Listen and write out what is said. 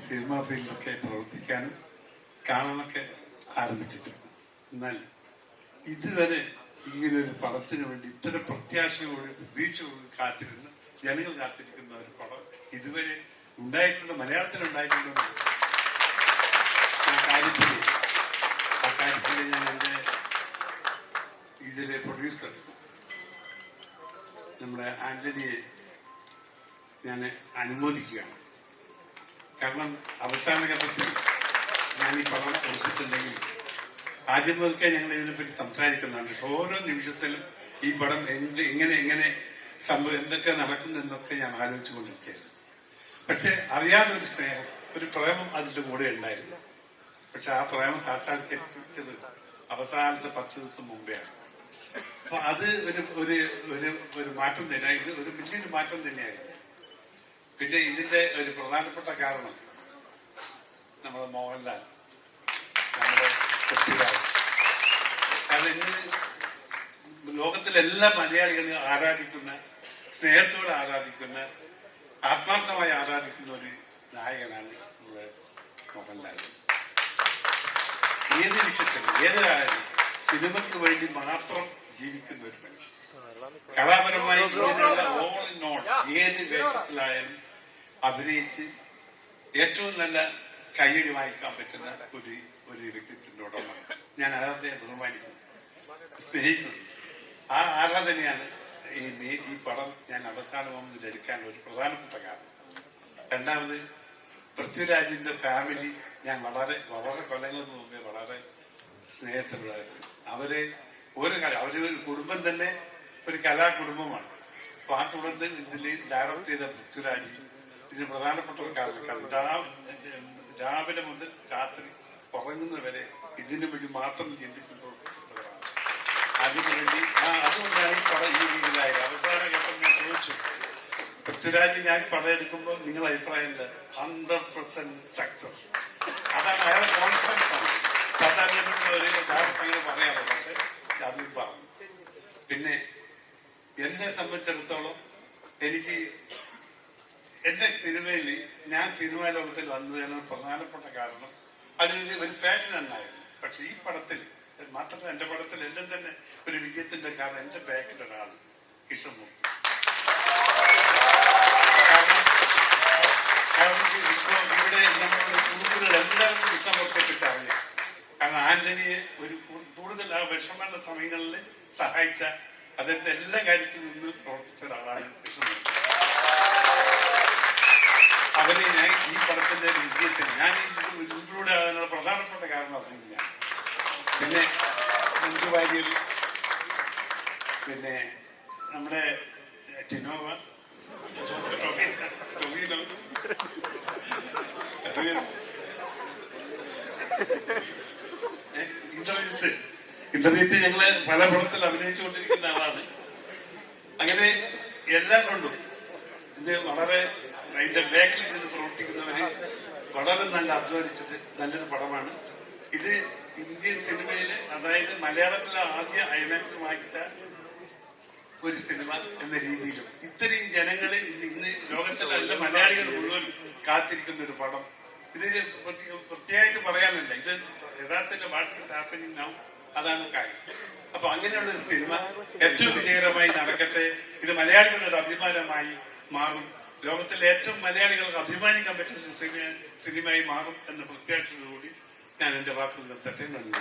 Cinema ഫീൽഡിലൊക്കെ പ്രവർത്തിക്കാനും കാണാനൊക്കെ ആരംഭിച്ചിട്ടുണ്ട്. എന്നാൽ ഇതുവരെ ഇങ്ങനൊരു പടത്തിന് വേണ്ടി ഇത്ര പ്രത്യാശയോട് പ്രതീക്ഷയോട് കാത്തിരുന്ന് ജനങ്ങൾ കാത്തിരിക്കുന്ന ഒരു പടം ഇതുവരെ ഉണ്ടായിട്ടുണ്ട്, മലയാളത്തിലുണ്ടായിട്ടുണ്ടെന്ന് ആ കാര്യത്തിൽ ഞാൻ എൻ്റെ ഇതിലെ പ്രൊഡ്യൂസർ നമ്മുടെ ആന്റണിയെ ഞാൻ അനുമോദിക്കുകയാണ്. കാരണം അവസാന ഘട്ടത്തിൽ ഞാൻ ഈ പടം കൊടുത്തിട്ടുണ്ടെങ്കിൽ ആദ്യം മുതൽക്കേ ഞങ്ങൾ ഇതിനെപ്പറ്റി സംസാരിക്കുന്നുണ്ട്. ഓരോ നിമിഷത്തിലും ഈ പടം എങ്ങനെ സംഭവം എന്തൊക്കെ നടക്കുന്നതെന്നൊക്കെ ഞാൻ ആലോചിച്ചുകൊണ്ടിരിക്കുകയായിരുന്നു. പക്ഷെ അറിയാതെ ഒരു സ്നേഹം, ഒരു പ്രേമം അതിൻ്റെ കൂടെ ഉണ്ടായിരുന്നു. പക്ഷെ ആ പ്രേമം സാക്ഷാത്കരിച്ചത് അവസാനത്തെ 10 ദിവസം മുമ്പെയാണ്. അപ്പൊ അത് ഒരു മാറ്റം തന്നെയാണ്. ഇത് ഒരു വലിയൊരു മാറ്റം തന്നെയായിരുന്നു. പിന്നെ ഇതിന്റെ ഒരു പ്രധാനപ്പെട്ട കാരണം നമ്മുടെ മോഹൻലാൽ, നമ്മുടെ പൃഥ്വിരാജ്. കാരണം ഇന്ന് ലോകത്തിലെല്ലാ മലയാളികളും ആരാധിക്കുന്ന, സ്നേഹത്തോടെ ആരാധിക്കുന്ന, ആത്മാർത്ഥമായി ആരാധിക്കുന്ന ഒരു നായകനാണ് നമ്മുടെ മോഹൻലാൽ. ഏത് വിഷയത്തിലും ഏത് കാര്യം സിനിമയ്ക്ക് വേണ്ടി മാത്രം ജീവിക്കുന്ന ഒരു മനുഷ്യൻ. കലാപരമായി ഇങ്ങനെയുള്ള ഓൾ ഇൻ ഓൾ ഏത് വേഷത്തിലായാലും അഭിനയിച്ച് ഏറ്റവും നല്ല കയ്യടി വാങ്ങിക്കാൻ പറ്റുന്ന ഒരു വ്യക്തിത്വത്തിന്റെ ഉടമ. ഞാൻ അദ്ദേഹത്തെ ബഹുമാനിക്കുന്നു, സ്നേഹിക്കുന്നു. ആ ആരാധനയാണ് ഈ പടം ഞാൻ അവസാനം എടുക്കാൻ ഒരു പ്രധാനപ്പെട്ട കാരണം. രണ്ടാമത് പൃഥ്വിരാജിന്റെ ഫാമിലി ഞാൻ വളരെ കൊല്ലങ്ങൾക്ക് മുമ്പേ വളരെ സ്നേഹത്തിലുള്ളായിരുന്നു. അവര് ഒരു കുടുംബം തന്നെ ഒരു കലാകുടുംബമാണ്. അപ്പൊ ആ കുടുംബത്തിൽ ഇതിൽ ഡയറക്ട് ചെയ്ത പൃഥ്വിരാജ് ഇതിന് പ്രധാനപ്പെട്ട ഒരു കാരണം. രാവിലെ മുതൽ രാത്രി ഉറങ്ങുന്നവരെ ഇതിനു വേണ്ടി മാത്രം ചിന്തിച്ചു പ്രവർത്തിച്ചവരാണ്. അതിനുവേണ്ടി അതുകൊണ്ടാണ് ഈ പടം ഈ രീതിയിലായത്. അവസാന ഘട്ടം ഞാൻ ചോദിച്ചു, പൃഥ്വിരാജ് ഞാൻ പടം എടുക്കുമ്പോൾ നിങ്ങളുടെ അഭിപ്രായം എന്താ? 100% സക്സസ്. അതാണ് അയാളെ കോൺഫിഡൻസ് ആണ്. സാധാരണ ഒരു അങ്ങനെ പറയാറ്, പക്ഷെ അതിൽ പറഞ്ഞു. പിന്നെ എന്നെ സംബന്ധിച്ചിടത്തോളം എനിക്ക് എന്റെ സിനിമയിൽ ഞാൻ സിനിമാ ലോകത്തിൽ വന്നതിന് പ്രധാനപ്പെട്ട കാരണം ഒരു ഫാഷൻ ഉണ്ടായിരുന്നു. പക്ഷെ ഈ പടത്തിൽ മാത്രമല്ല, എന്റെ പടത്തിൽ എല്ലാം തന്നെ ഒരു വിജയത്തിന്റെ കാരണം എന്റെ ബാക്കിലൊരാൾ കൃഷ്ണമൂർത്തി. കാരണം ഇവിടെ നമ്മുടെ കുടുംബങ്ങൾ എല്ലാവർക്കും കൃഷ്ണമൂർത്തിയെപ്പറ്റി അറിയാം. കാരണം ആന്റണിയെ കൂടുതൽ ആ വിഷമമുള്ള സമയങ്ങളിൽ സഹായിച്ച, അദ്ദേഹത്തെ എല്ലാ കാര്യത്തിലും നിന്ന് പ്രവർത്തിച്ച ഒരാളാണ് കൃഷ്ണമൂർത്തി. അവരെ ഞാൻ ഈ പടത്തിന്റെ വിജയത്തിന് ഞാൻ ഇതിലൂടെ അതിനുള്ള പ്രധാനപ്പെട്ട കാരണം അത് തന്നെയാണ്. പിന്നെ മഞ്ജു വാര്യർ, പിന്നെ നമ്മുടെ ടിനോവ, ടൊവിനോ, ഇന്ദ്രജിത്ത് ഞങ്ങള് പല പടത്തിൽ അഭിനയിച്ചുകൊണ്ടിരിക്കുന്ന ആളാണ്. അങ്ങനെ എല്ലാം കൊണ്ടും ഇത് വളരെ അതിന്റെ ബാക്കിൽ നിന്ന് പ്രവർത്തിക്കുന്നവര് വളരെ നല്ല അധ്വാനിച്ചിട്ട് നല്ലൊരു പടമാണ് ഇത്. ഇന്ത്യൻ സിനിമയില്, അതായത് മലയാളത്തിലെ ആദ്യ ഐമാക്സ് വായിച്ച ഒരു സിനിമ എന്ന രീതിയിലും ഇത്രയും ജനങ്ങള് ഇന്ന് ലോകത്തിലെ എല്ലാ മലയാളികൾ മുഴുവൻ കാത്തിരിക്കുന്ന ഒരു പടം. ഇതിന് പ്രത്യേകമായിട്ട് പറയാനല്ല, ഇത് യഥാർത്ഥത്തിൽ വാട്ട് ഈസ് ഹാപ്പനിങ് നൗ, അതാണ് കാര്യം. അപ്പൊ അങ്ങനെയുള്ള ഒരു സിനിമ ഏറ്റവും വിജയകരമായി നടക്കട്ടെ. ഇത് മലയാളികളുടെ ഒരു അഭിമാനമായി മാറും. ലോകത്തിലെ ഏറ്റവും മലയാളികൾക്ക് അഭിമാനിക്കാൻ പറ്റുന്ന സിനിമയായി മാറും എന്ന പ്രത്യാശയോടുകൂടി ഞാൻ എന്റെ വാക്കുകൾ നിർത്തട്ടെ. നന്ദി.